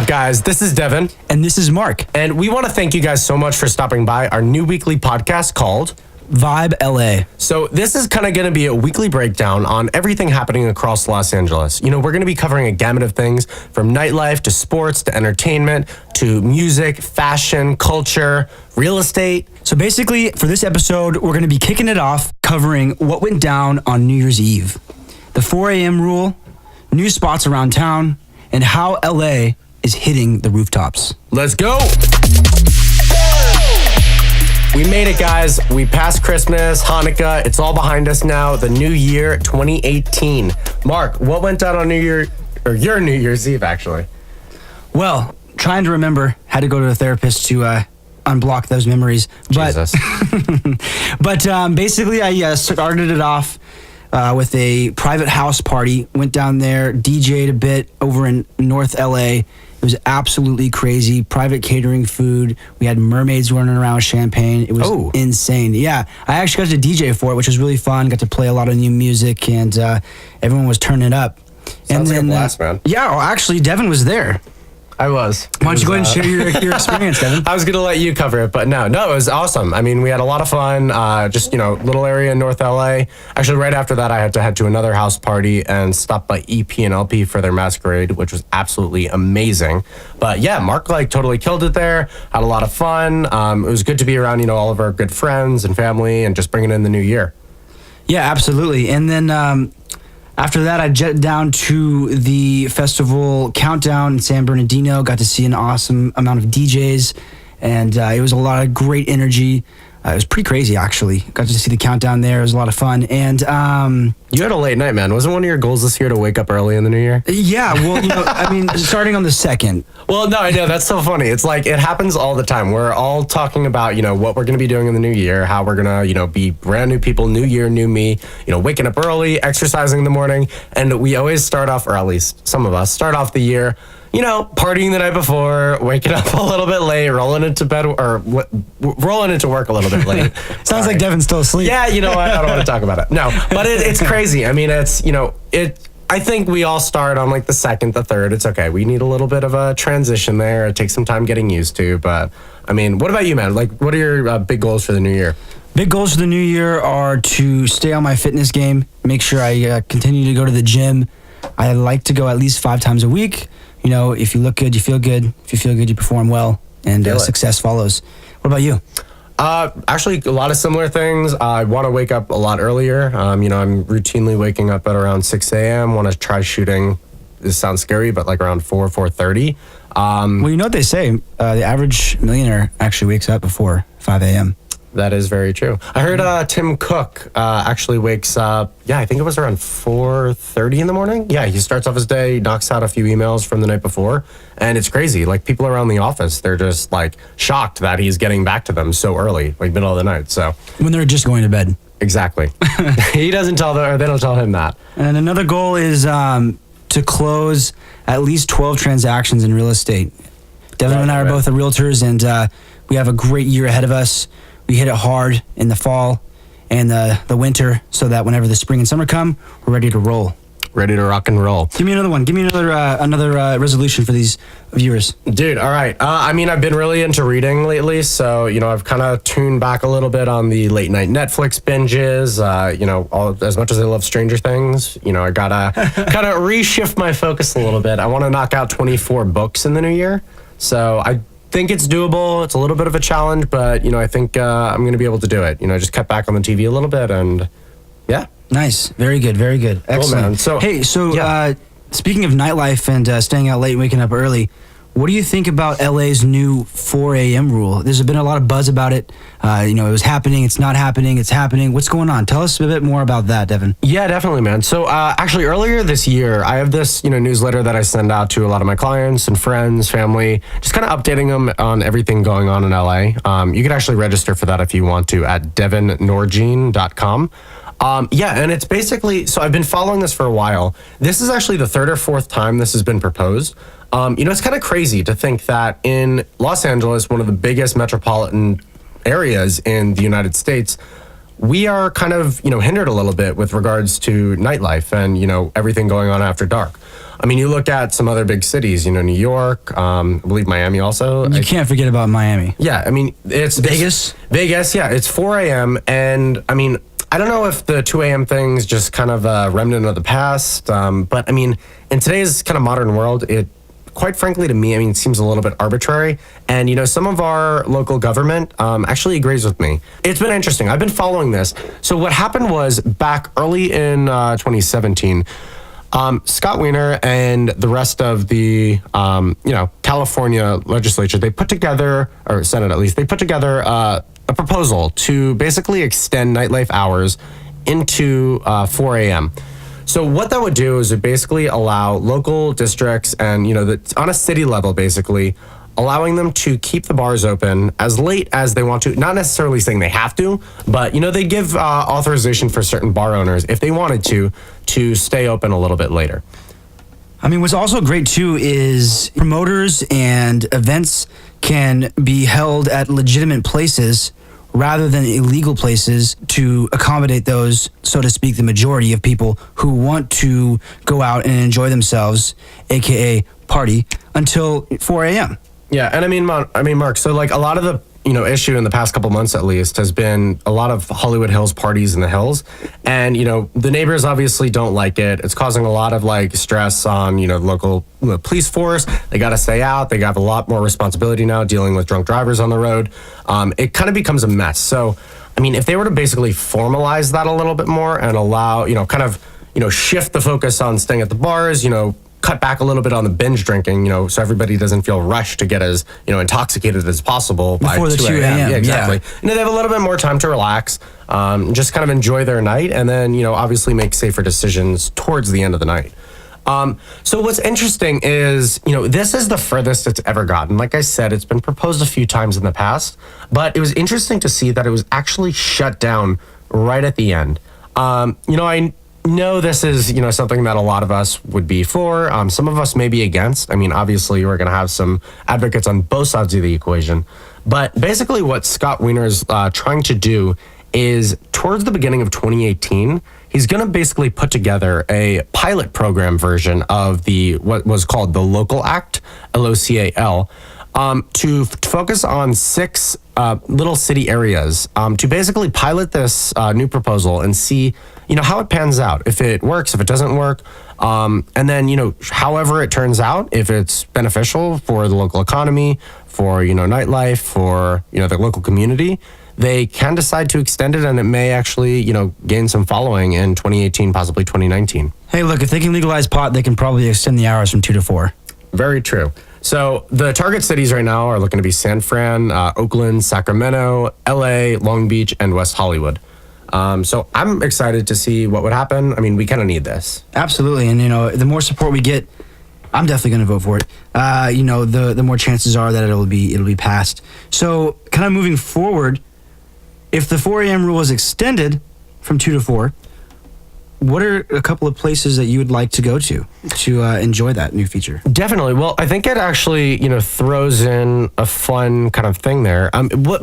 guys? This is Devin. And this is Mark. And we want to thank you guys so much for stopping by our new weekly podcast called Vibe LA. So this is kind of going to be a weekly breakdown on everything happening across Los Angeles. You know, we're going to be covering a gamut of things from nightlife to sports to entertainment to music, fashion, culture, real estate. So basically, for this episode, we're going to be kicking it off covering what went down on New Year's Eve, the 4 a.m. rule, new spots around town, and how LA is hitting the rooftops. Let's go. We made it, guys. We passed Christmas, Hanukkah. It's all behind us now. The new year, 2018. Mark, what went down on your New Year's Eve, actually? Well, trying to remember, had to go to a therapist to unblock those memories. Jesus. But basically, I started it off with a private house party. Went down there, DJ'd a bit over in North LA. It was absolutely crazy. Private catering food. We had mermaids running around with champagne. It was insane. Yeah, I actually got to DJ for it, which was really fun. Got to play a lot of new music, and everyone was turning it up. Sounds like a blast, man. Yeah, well, actually, Devin was there. I was. Why don't you go ahead and share your experience, Devin? I was going to let you cover it, but no, it was awesome. I mean, we had a lot of fun, just, little area in North LA. Actually, right after that, I had to head to another house party and stop by EP and LP for their masquerade, which was absolutely amazing. But yeah, Mark totally killed it there. Had a lot of fun. It was good to be around, all of our good friends and family and just bringing in the new year. Yeah, absolutely. And then after that, I jetted down to the festival Countdown in San Bernardino. Got to see an awesome amount of DJs, and it was a lot of great energy. It was pretty crazy, actually. Got to see the Countdown there. It was a lot of fun. And you had a late night, man. Wasn't one of your goals this year to wake up early in the new year? Yeah, well, starting on the 2nd. Well, no, I know. That's so funny. It's like it happens all the time. We're all talking about, what we're going to be doing in the new year, how we're going to, be brand new people, new year, new me, waking up early, exercising in the morning. And we always start off, or at least some of us, start off the year partying the night before, waking up a little bit late, rolling into bed or rolling into work a little bit late. Sounds like Devin's still asleep. Yeah, I don't want to talk about it. No, but it's crazy. I mean, it's, I think we all start on the 2nd, the 3rd. It's okay. We need a little bit of a transition there. It takes some time getting used to. But I mean, what about you, man? What are your big goals for the new year? Big goals for the new year are to stay on my fitness game, make sure I continue to go to the gym. I like to go at least 5 times a week. If you look good, you feel good. If you feel good, you perform well, and success follows. What about you? Actually, a lot of similar things. I want to wake up a lot earlier. I'm routinely waking up at around 6 a.m. Want to try shooting. This sounds scary, but around 4:30. Well, you know what they say. The average millionaire actually wakes up before 5 a.m. That is very true. I heard Tim Cook actually wakes up, I think it was around 4:30 in the morning. Yeah, he starts off his day, knocks out a few emails from the night before, and it's crazy. People around the office, they're just shocked that he's getting back to them so early, middle of the night. So when they're just going to bed. Exactly. He doesn't tell them, or they don't tell him that. And another goal is to close at least 12 transactions in real estate. Devin and I are both realtors, and we have a great year ahead of us. We hit it hard in the fall and the winter so that whenever the spring and summer come, we're ready to roll. Ready to rock and roll. Give me another one. Give me another resolution for these viewers. Dude, all right. I've been really into reading lately, so, I've kind of tuned back a little bit on the late night Netflix binges. As much as I love Stranger Things, I gotta kind of reshift my focus a little bit. I want to knock out 24 books in the new year, so I think it's doable. It's a little bit of a challenge, but I think I'm going to be able to do it. Just cut back on the TV a little bit, and yeah. Nice. Very good. Very good. Excellent. Cool, man. Speaking of nightlife and staying out late, waking up early, what do you think about LA's new 4 a.m. rule? There's been a lot of buzz about it. It was happening. It's not happening. It's happening. What's going on? Tell us a bit more about that, Devin. Yeah, definitely, man. So actually earlier this year, I have this newsletter that I send out to a lot of my clients and friends, family, just kind of updating them on everything going on in LA. You can actually register for that if you want to at devonnorjean.com. And it's basically, so I've been following this for a while. This is actually the 3rd or 4th time this has been proposed. It's kind of crazy to think that in Los Angeles, one of the biggest metropolitan areas in the United States, we are kind of, hindered a little bit with regards to nightlife and, everything going on after dark. I mean, you look at some other big cities, New York, I believe Miami also. You can't forget about Miami. Yeah, I mean, it's Vegas. Vegas, yeah, it's 4 a.m. And I mean, I don't know if the 2 a.m. thing's just kind of a remnant of the past, but I mean, in today's kind of modern world, it, quite frankly, to me, I mean, it seems a little bit arbitrary. And, some of our local government actually agrees with me. It's been interesting. I've been following this. So what happened was back early in 2017, Scott Wiener and the rest of the, California legislature, they put together, or Senate at least, they put together a proposal to basically extend nightlife hours into 4 a.m. So what that would do is it basically allow local districts and, on a city level, basically, allowing them to keep the bars open as late as they want to. Not necessarily saying they have to, but, they give authorization for certain bar owners, if they wanted to stay open a little bit later. I mean, what's also great too is promoters and events can be held at legitimate places rather than illegal places to accommodate those, so to speak, the majority of people who want to go out and enjoy themselves, aka party, until 4 a.m. Yeah, and I mean, Mark, so like a lot of the issue in the past couple months at least has been a lot of Hollywood Hills parties in the hills, and the neighbors obviously don't like it. It's causing a lot of like stress on the local police force. They got to stay out. They got a lot more responsibility now dealing with drunk drivers on the road. It kind of becomes a mess. So I mean, if they were to basically formalize that a little bit more and allow shift the focus on staying at the bars, cut back a little bit on the binge drinking, so everybody doesn't feel rushed to get as, intoxicated as possible by before the 2 a.m. Yeah, exactly. Yeah. They have a little bit more time to relax, just kind of enjoy their night, and then, obviously make safer decisions towards the end of the night. So what's interesting is, this is the furthest it's ever gotten. Like I said, it's been proposed a few times in the past, but it was interesting to see that it was actually shut down right at the end. I know this is, something that a lot of us would be for. Some of us may be against. I mean, obviously, we're going to have some advocates on both sides of the equation. But basically what Scott Wiener is trying to do is towards the beginning of 2018, he's going to basically put together a pilot program version of what was called the Local Act, LOCAL, to focus on 6 little city areas to basically pilot this new proposal and see, how it pans out, if it works, if it doesn't work. And then, however it turns out, if it's beneficial for the local economy, for, nightlife, for, the local community, they can decide to extend it, and it may actually, gain some following in 2018, possibly 2019. Hey, look, if they can legalize pot, they can probably extend the hours from 2 to 4. Very true. So the target cities right now are looking to be San Fran, Oakland, Sacramento, LA, Long Beach, and West Hollywood. So I'm excited to see what would happen. I mean, we kind of need this. Absolutely. And, the more support we get, I'm definitely going to vote for it. The more chances are that it'll be passed. So kind of moving forward, if the 4 a.m. rule is extended from 2 to 4, what are a couple of places that you would like to go to enjoy that new feature? Definitely. Well, I think it actually, throws in a fun kind of thing there.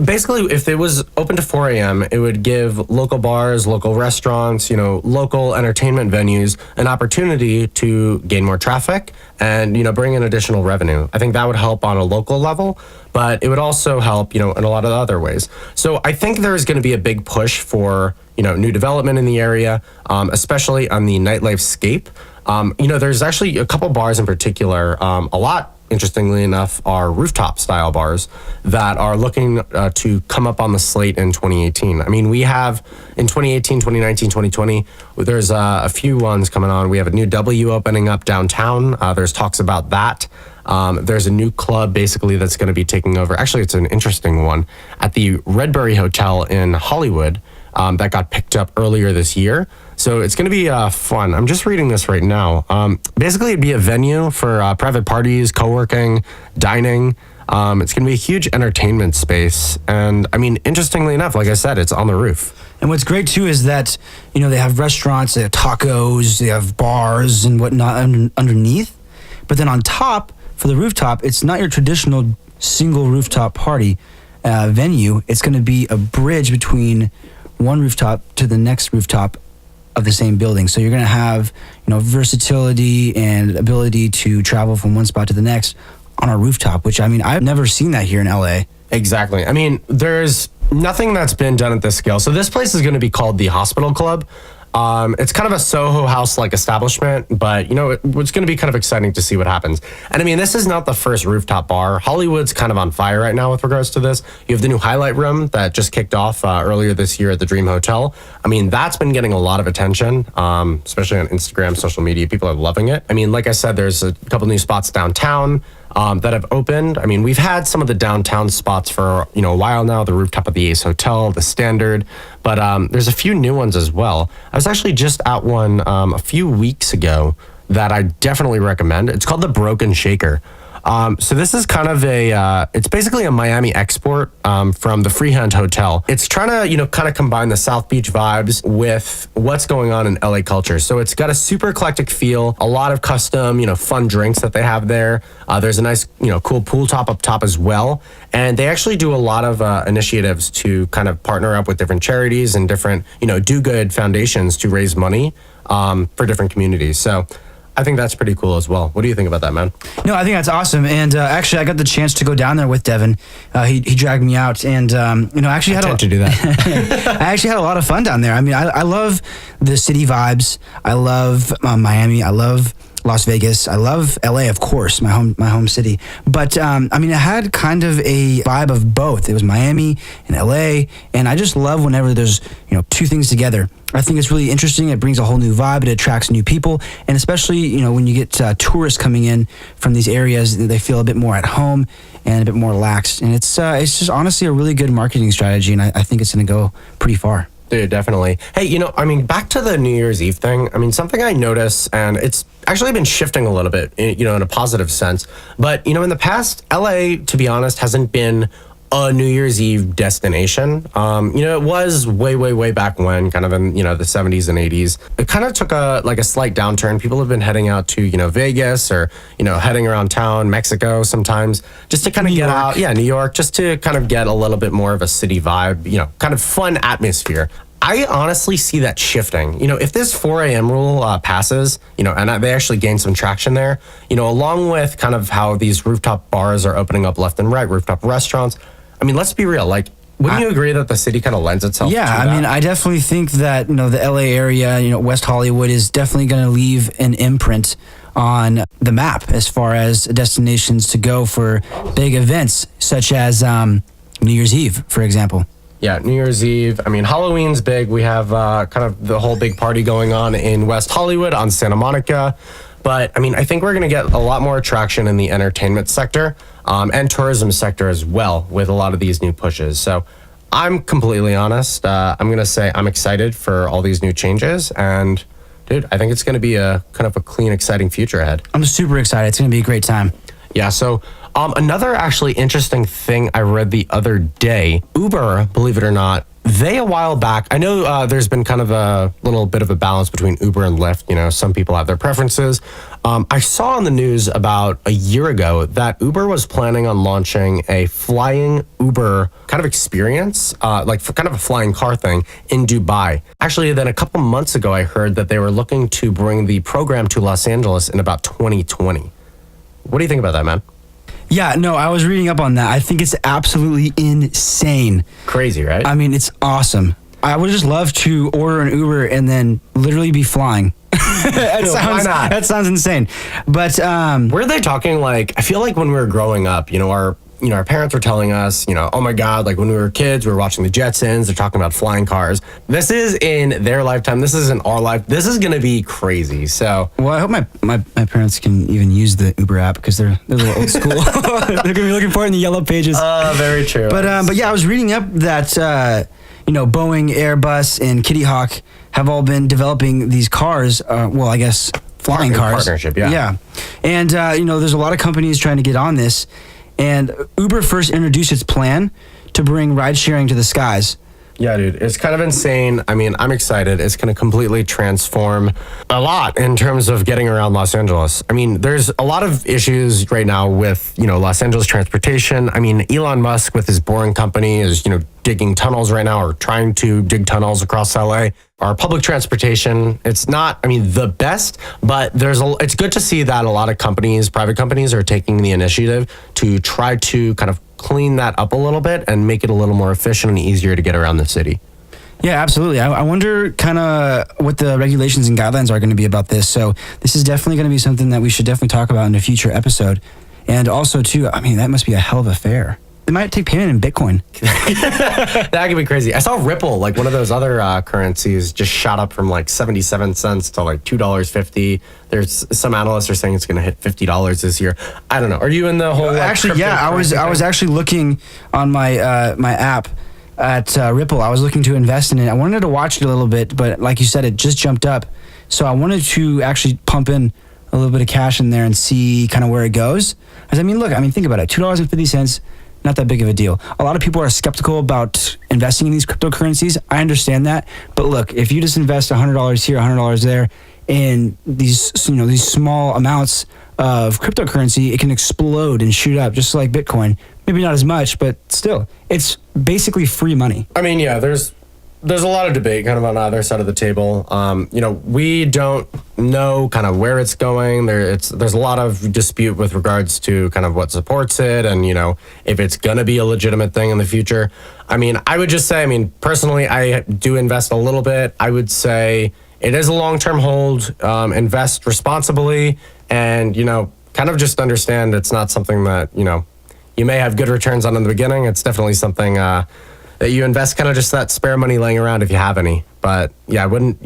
Basically, if it was open to 4 a.m., it would give local bars, local restaurants, local entertainment venues an opportunity to gain more traffic and, bring in additional revenue. I think that would help on a local level, but it would also help, in a lot of other ways. So I think there's going to be a big push for, new development in the area, especially on the nightlife scape. There's actually a couple bars in particular, a lot, interestingly enough, are rooftop style bars that are looking to come up on the slate in 2018. I mean, we have in 2018, 2019, 2020, there's a few ones coming on. We have a new W opening up downtown. There's talks about that. There's a new club basically that's going to be taking over. Actually, it's an interesting one at the Redbury Hotel in Hollywood that got picked up earlier this year. So it's going to be fun. I'm just reading this right now. Basically, it'd be a venue for private parties, co-working, dining. It's going to be a huge entertainment space. And I mean, interestingly enough, like I said, it's on the roof. And what's great too is that, they have restaurants, they have tacos, they have bars and whatnot underneath. But then on top, for the rooftop, it's not your traditional single rooftop party venue. It's going to be a bridge between one rooftop to the next rooftop of the same building. So you're going to have, versatility and ability to travel from one spot to the next on a rooftop, which I mean, I've never seen that here in LA. Exactly. I mean, there's nothing that's been done at this scale. So this place is going to be called the Hospital Club. It's kind of a Soho House-like establishment, but it's going to be kind of exciting to see what happens. And I mean, this is not the first rooftop bar. Hollywood's kind of on fire right now with regards to this. You have the new Highlight Room that just kicked off earlier this year at the Dream Hotel. I mean, that's been getting a lot of attention, especially on Instagram, social media. People are loving it. I mean, like I said, there's a couple new spots downtown that have opened. I mean, we've had some of the downtown spots for a while now. The rooftop of the Ace Hotel, the Standard, but there's a few new ones as well. I was actually just at one a few weeks ago that I definitely recommend. It's called the Broken Shaker. So this is kind of it's basically a Miami export from the Freehand Hotel. It's trying to, kind of combine the South Beach vibes with what's going on in LA culture. So it's got a super eclectic feel, a lot of custom, fun drinks that they have there. There's a nice, cool pool top up top as well. And they actually do a lot of initiatives to kind of partner up with different charities and different, do-good foundations to raise money for different communities. So I think that's pretty cool as well. What do you think about that, man? No, I think that's awesome. And actually, I got the chance to go down there with Devon. He dragged me out, and actually to do that. I actually had a lot of fun down there. I mean, I love the city vibes. I love Miami. I love Las Vegas. I love LA, of course, my home city. But I mean, it had kind of a vibe of both. It was Miami and LA, and I just love whenever there's two things together. I think it's really interesting. It brings a whole new vibe. It attracts new people, and especially when you get tourists coming in from these areas, they feel a bit more at home and a bit more relaxed. And it's just honestly a really good marketing strategy, and I think it's going to go pretty far. Dude, definitely. Hey, I mean, back to the New Year's Eve thing. I mean, something I notice, and it's actually been shifting a little bit, in a positive sense. But, in the past, LA, to be honest, hasn't been a New Year's Eve destination. It was way back when, kind of in, the 70s and 80s. It kind of took a slight downturn. People have been heading out to, Vegas or, heading around town, Mexico sometimes, just to kind of get out. Yeah, New York, just to kind of get a little bit more of a city vibe, kind of fun atmosphere. I honestly see that shifting. If this 4 a.m. rule passes, and they actually gain some traction there, along with kind of how these rooftop bars are opening up left and right, rooftop restaurants. I mean, let's be real. Wouldn't you agree that the city kind of lends itself to that? Yeah, I mean, I definitely think that, the LA area, West Hollywood is definitely going to leave an imprint on the map as far as destinations to go for big events, such as New Year's Eve, for example. Yeah, New Year's Eve. I mean, Halloween's big. We have kind of the whole big party going on in West Hollywood on Santa Monica. But, I mean, I think we're going to get a lot more traction in the entertainment sector and tourism sector as well with a lot of these new pushes. So I'm completely honest. I'm going to say I'm excited for all these new changes. And, dude, I think it's going to be a kind of a clean, exciting future ahead. I'm super excited. It's going to be a great time. Yeah, so another actually interesting thing I read the other day, Uber, believe it or not, they a while back, I know there's been kind of a little bit of a balance between Uber and Lyft. Some people have their preferences. I saw on the news about a year ago that Uber was planning on launching a flying Uber kind of experience, for kind of a flying car thing in Dubai. Actually, then a couple months ago, I heard that they were looking to bring the program to Los Angeles in about 2020. What do you think about that, man? Yeah, no, I was reading up on that. I think it's absolutely insane. Crazy, right? I mean, it's awesome. I would just love to order an Uber and then literally be flying. Why not? That sounds insane. But were they talking I feel like when we were growing up, our parents were telling us, oh my God, when we were kids, we were watching the Jetsons. They're talking about flying cars. This is in their lifetime. This is in our life. This is going to be crazy. So, well, I hope my parents can even use the Uber app because they're a little old school. They're going to be looking for it in the yellow pages. Very true. But yeah, I was reading up that Boeing, Airbus, and Kitty Hawk have all been developing these cars. I guess flying cars. Partnership, yeah. Yeah, and there's a lot of companies trying to get on this. And Uber first introduced its plan to bring ride sharing to the skies. Yeah, dude, it's kind of insane. I mean, I'm excited. It's going to completely transform a lot in terms of getting around Los Angeles. I mean, there's a lot of issues right now with, Los Angeles transportation. I mean, Elon Musk with his Boring Company is, digging tunnels right now or trying to dig tunnels across LA. Our public transportation, it's not, I mean, the best, but it's good to see that a lot of companies, private companies, are taking the initiative to try to kind of clean that up a little bit and make it a little more efficient and easier to get around the city. Yeah, absolutely. I wonder kind of what the regulations and guidelines are going to be about this. So this is definitely going to be something that we should definitely talk about in a future episode. And also, too, I mean, that must be a hell of a fare. They might take payment in Bitcoin. That could be crazy. I saw Ripple, like one of those other currencies, just shot up from like 77 cents to like $2.50. There's some analysts are saying it's going to hit $50 this year. I don't know. Are you in the whole? Actually, yeah, I was actually looking on my my app at Ripple. I was looking to invest in it. I wanted to watch it a little bit, but like you said, it just jumped up. So I wanted to actually pump in a little bit of cash in there and see kind of where it goes. Because I mean, look, think about it. $2.50. Not that big of a deal. A lot of people are skeptical about investing in these cryptocurrencies. I understand that, but look, if you just invest $100 here, $100 there, in these these small amounts of cryptocurrency, it can explode and shoot up, just like Bitcoin. Maybe not as much, but still, it's basically free money. I mean, yeah, there's a lot of debate kind of on either side of the table. We don't know kind of where it's going. There's a lot of dispute with regards to kind of what supports it and, if it's going to be a legitimate thing in the future. I mean, I would just say, personally, I do invest a little bit. I would say it is a long-term hold, invest responsibly, and, kind of just understand it's not something that, you may have good returns on in the beginning. It's definitely something that you invest kind of just that spare money laying around if you have any. But yeah, I wouldn't,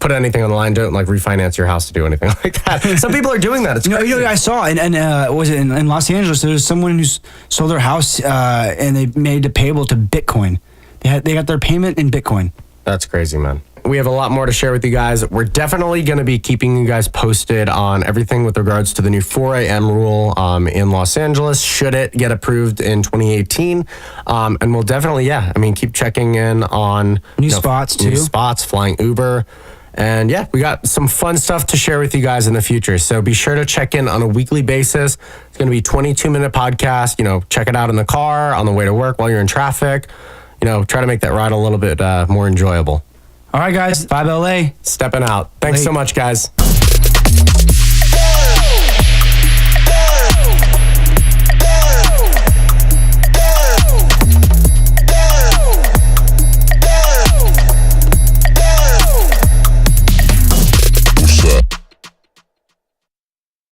put anything on the line. Don't like refinance your house to do anything like that. Some people are doing that. It's crazy. I saw, and was it in Los Angeles? There was someone who sold their house and they made it payable to Bitcoin. They got their payment in Bitcoin. That's crazy, man. We have a lot more to share with you guys. We're definitely going to be keeping you guys posted on everything with regards to the new 4 a.m. rule in Los Angeles, should it get approved in 2018. And we'll definitely, keep checking in on new spots too. New spots, flying Uber. And yeah, we got some fun stuff to share with you guys in the future. So be sure to check in on a weekly basis. It's going to be a 22-minute podcast. Check it out in the car, on the way to work, while you're in traffic. Try to make that ride a little bit more enjoyable. All right, guys. 5 LA. Stepping out. Thanks so much, guys.